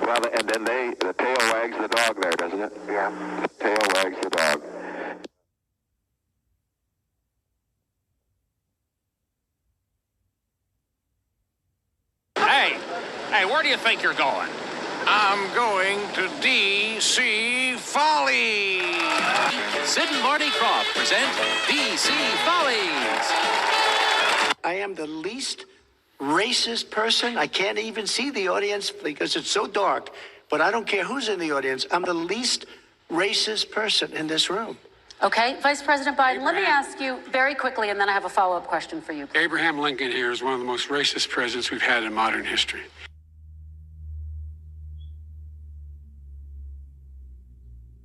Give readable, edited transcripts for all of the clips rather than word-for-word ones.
Well, and then the tail wags the dog there, doesn't it? Yeah. The tail wags the dog. Hey, where do you think you're going? I'm going to D.C.Follies. Sid and Marty Krofft present D.C.Follies. I am the least racist person. I can't even see the audience because it's so dark, but I don't care who's in the audience. I'm the least racist person in this room. Okay, Vice President Biden, let me ask you very quickly, and then I have a follow-up question for you. Abraham Lincoln here is one of the most racist presidents we've had in modern history.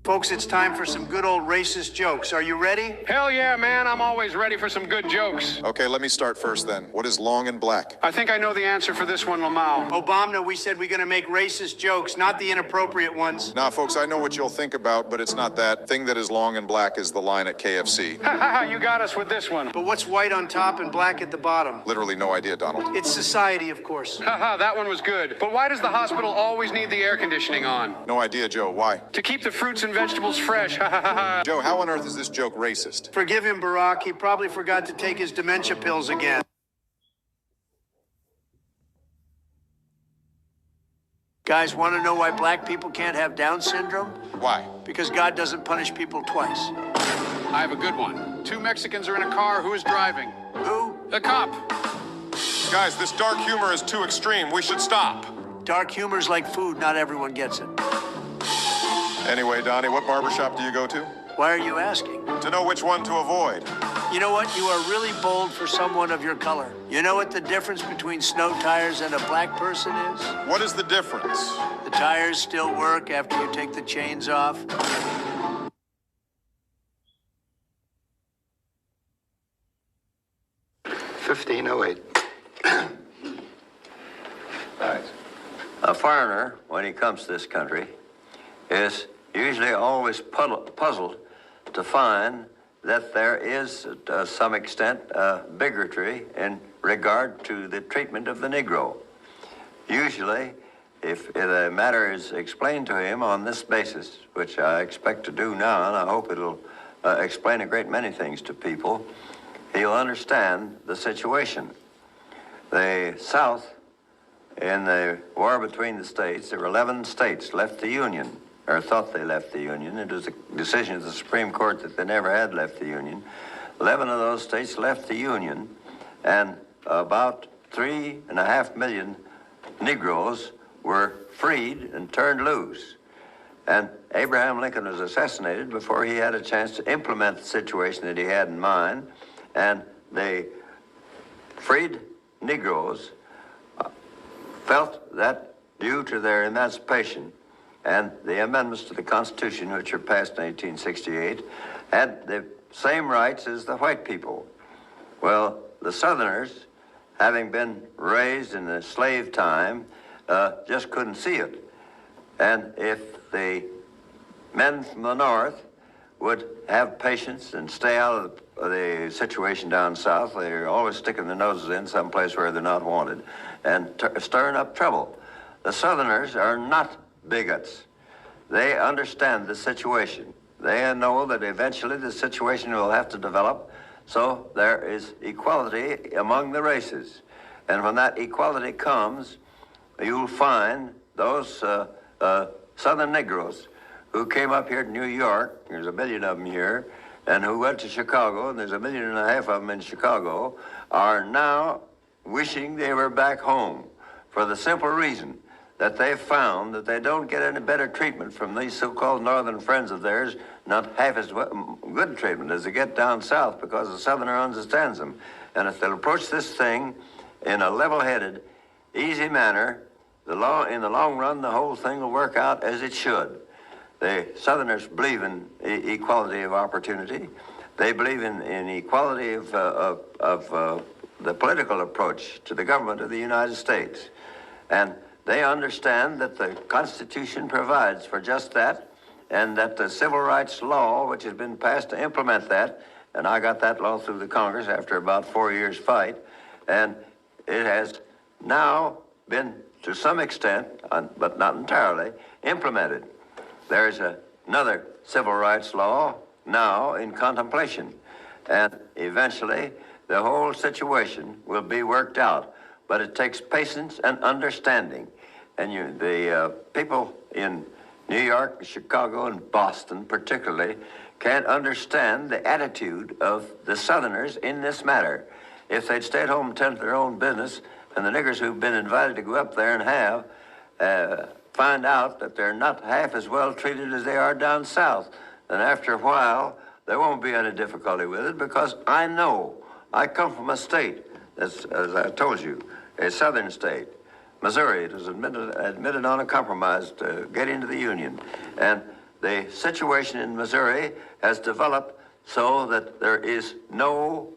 Folks, it's time for some good old racist jokes. Are you ready? Hell yeah, man. I'm always ready for some good jokes. Okay, let me start first then. What is long and black? I think I know the answer for this one, Lamau. Obama, we said we're going to make racist jokes, not the inappropriate ones. Nah, folks, I know what you'll think about, but it's not that. Thing that is long and black is the line at KFC. Ha ha ha, you got us with this one. But what's white on top and black at the bottom? Literally no idea, Donald. It's society, of course. Ha ha, that one was good. But why does the hospital always need the air conditioning on? No idea, Joe. Why? To keep the fruits and vegetables fresh. Ha ha ha ha. Joe, how on earth is this joke racist? Forgive him, Barack. He probably forgot to take his dementia pills again. Guys, want to know why black people can't have Down syndrome? Why? Because God doesn't punish people twice. I have a good one. Two Mexicans are in a car. Who is driving? Who? A cop. Guys, this dark humor is too extreme. We should stop. Dark humor's like food. Not everyone gets it. Anyway, Donnie, what barbershop do you go to? Why are you asking? To know which one to avoid. You know what? You are really bold for someone of your color. You know what the difference between snow tires and a black person is? What is the difference? The tires still work after you take the chains off. A foreigner, when he comes to this country, is usually always puzzled to find that there is, to some extent, bigotry in regard to the treatment of the Negro. Usually, if the matter is explained to him on this basis, which I expect to do now, and I hope it'll explain a great many things to people, he'll understand the situation. The South, in the war between the states, there were 11 states left the Union, or thought they left the Union. It was a decision of the Supreme Court that they never had left the Union. 11 of those states left the Union, and about 3.5 million Negroes were freed and turned loose. And Abraham Lincoln was assassinated before he had a chance to implement the situation that he had in mind, and the freed Negroes felt that due to their emancipation and the amendments to the Constitution, which were passed in 1868, had the same rights as the white people. Well, the Southerners, having been raised in the slave time, just couldn't see it. And if the men from the North would have patience and stay out of the situation down south, they're always sticking their noses in someplace where they're not wanted and stirring up trouble. The Southerners are not bigots. They understand the situation. They know that eventually the situation will have to develop, so there is equality among the races. And when that equality comes, you'll find those Southern Negroes who came up here to New York, there's 1 million of them here, and who went to Chicago, and there's 1.5 million of them in Chicago, are now wishing they were back home for the simple reason that they found that they don't get any better treatment from these so-called northern friends of theirs, not half as good treatment as they get down south, because the southerner understands them. And if they'll approach this thing in a level-headed, easy manner, in the long run, the whole thing will work out as it should. The Southerners believe in equality of opportunity. They believe in equality of the political approach to the government of the United States. And they understand that the Constitution provides for just that, and that the civil rights law, which has been passed to implement that, and I got that law through the Congress after about 4 years' fight, and it has now been, to some extent, but not entirely, implemented. There's another civil rights law now in contemplation, and eventually the whole situation will be worked out. But it takes patience and understanding. And the people in New York, Chicago, and Boston particularly can't understand the attitude of the Southerners in this matter. If they'd stayed home and tended their own business, and the niggers who've been invited to go up there and find out that they're not half as well treated as they are down south, then after a while, there won't be any difficulty with it, because I know. I come from a state that's, as I told you, a southern state. Missouri, it was admitted on a compromise to get into the Union. And the situation in Missouri has developed so that there is no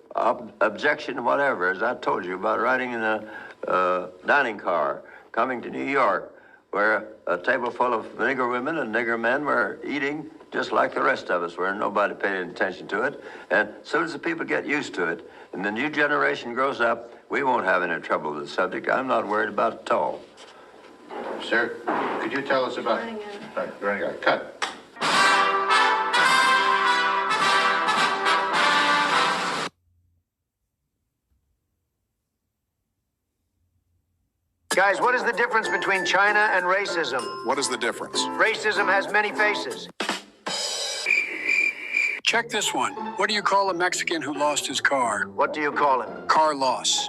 objection whatever, as I told you, about riding in a dining car, coming to New York, where a table full of nigger women and nigger men were eating just like the rest of us, where nobody paid any attention to it. And as soon as the people get used to it, and the new generation grows up, we won't have any trouble with the subject. I'm not worried about it at all. Sir, could you tell us about... Running out. Cut. Guys, what is the difference between China and racism? What is the difference? Racism has many faces. Check this one. What do you call a Mexican who lost his car? What do you call him? Car loss.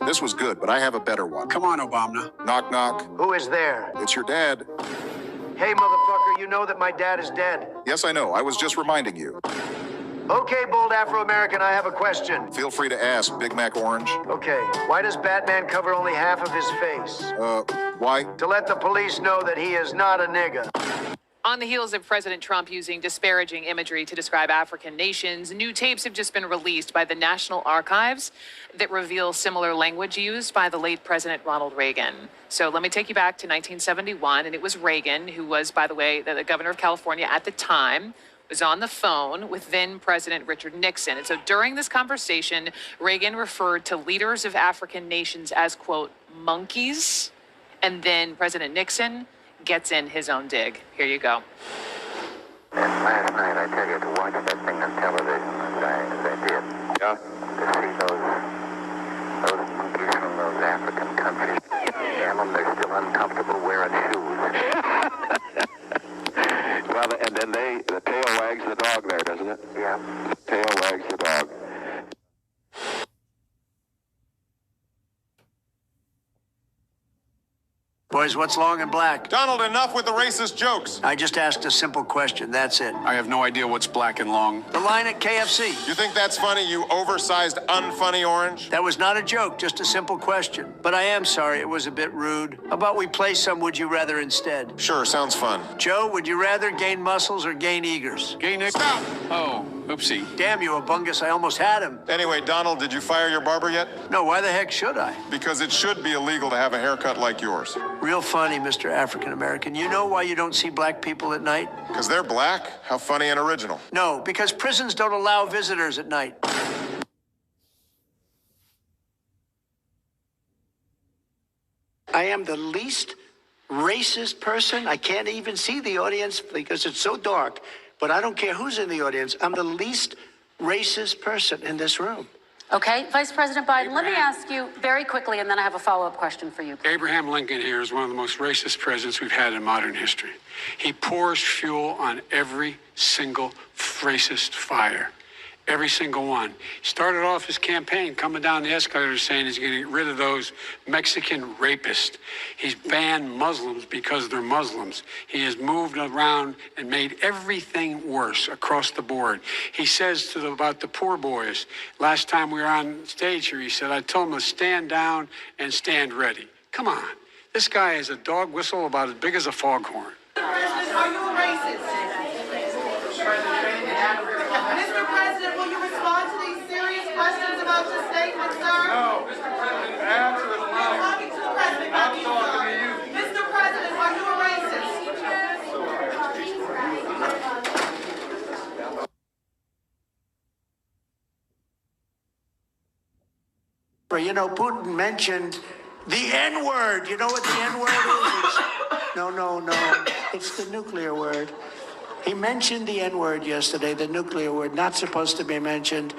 This was good, but I have a better one. Come on, Obama. Knock, knock. Who is there? It's your dad. Hey, motherfucker, you know that my dad is dead. Yes, I know. I was just reminding you. Okay, bold Afro-American, I have a question. Feel free to ask, Big Mac Orange. Okay, why does Batman cover only half of his face? Why? To let the police know that he is not a nigga. On the heels of President Trump using disparaging imagery to describe African nations, new tapes have just been released by the National Archives that reveal similar language used by the late President Ronald Reagan. So let me take you back to 1971, and it was Reagan, who was, by the way, the governor of California at the time, was on the phone with then President Richard Nixon. And so during this conversation, Reagan referred to leaders of African nations as, quote, monkeys, and then President Nixon gets in his own dig. Here you go. And last night, I tell you, to watch that thing on television, as I did. Yeah? To see those monkeys from those African countries. Damn, they're still uncomfortable wearing shoes. Well, and then the tail wags the dog there, doesn't it? Yeah. The tail wags the dog. Boys, what's long and black? Donald, enough with the racist jokes. I just asked a simple question, that's it. I have no idea what's black and long. The line at KFC. You think that's funny, you oversized, unfunny orange? That was not a joke, just a simple question. But I am sorry it was a bit rude. How about we play some Would You Rather instead? Sure, sounds fun. Joe, would you rather gain muscles or gain eagers? Gay Nick. Stop! Oh, oopsie. Damn you, Abungus, I almost had him. Anyway, Donald, did you fire your barber yet? No, why the heck should I? Because it should be illegal to have a haircut like yours. Real funny, Mr. African American. You know why you don't see black people at night? Because they're black? How funny and original. No, because prisons don't allow visitors at night. I am the least racist person. I can't even see the audience because it's so dark. But I don't care who's in the audience. I'm the least racist person in this room. Okay, Vice President Biden, let me ask you very quickly, and then I have a follow-up question for you. Abraham Lincoln here is one of the most racist presidents we've had in modern history. He pours fuel on every single racist fire. Every single one. He started off his campaign coming down the escalator saying he's going to get rid of those Mexican rapists. He's banned Muslims because they're Muslims. He has moved around and made everything worse across the board. He says about the poor boys, last time we were on stage here, he said, I told them to stand down and stand ready. Come on. This guy is a dog whistle about as big as a foghorn. President, are you a racist? Mr. President, will you respond to these serious questions about your statement, sir? No, Mr. President, answer the line. I'm talking to the president, not you, sir. Mr. President, are you a racist? You know, Putin mentioned The N-word. You know what the N-word is? No. It's the nuclear word. He mentioned the N-word yesterday, the nuclear word, not supposed to be mentioned.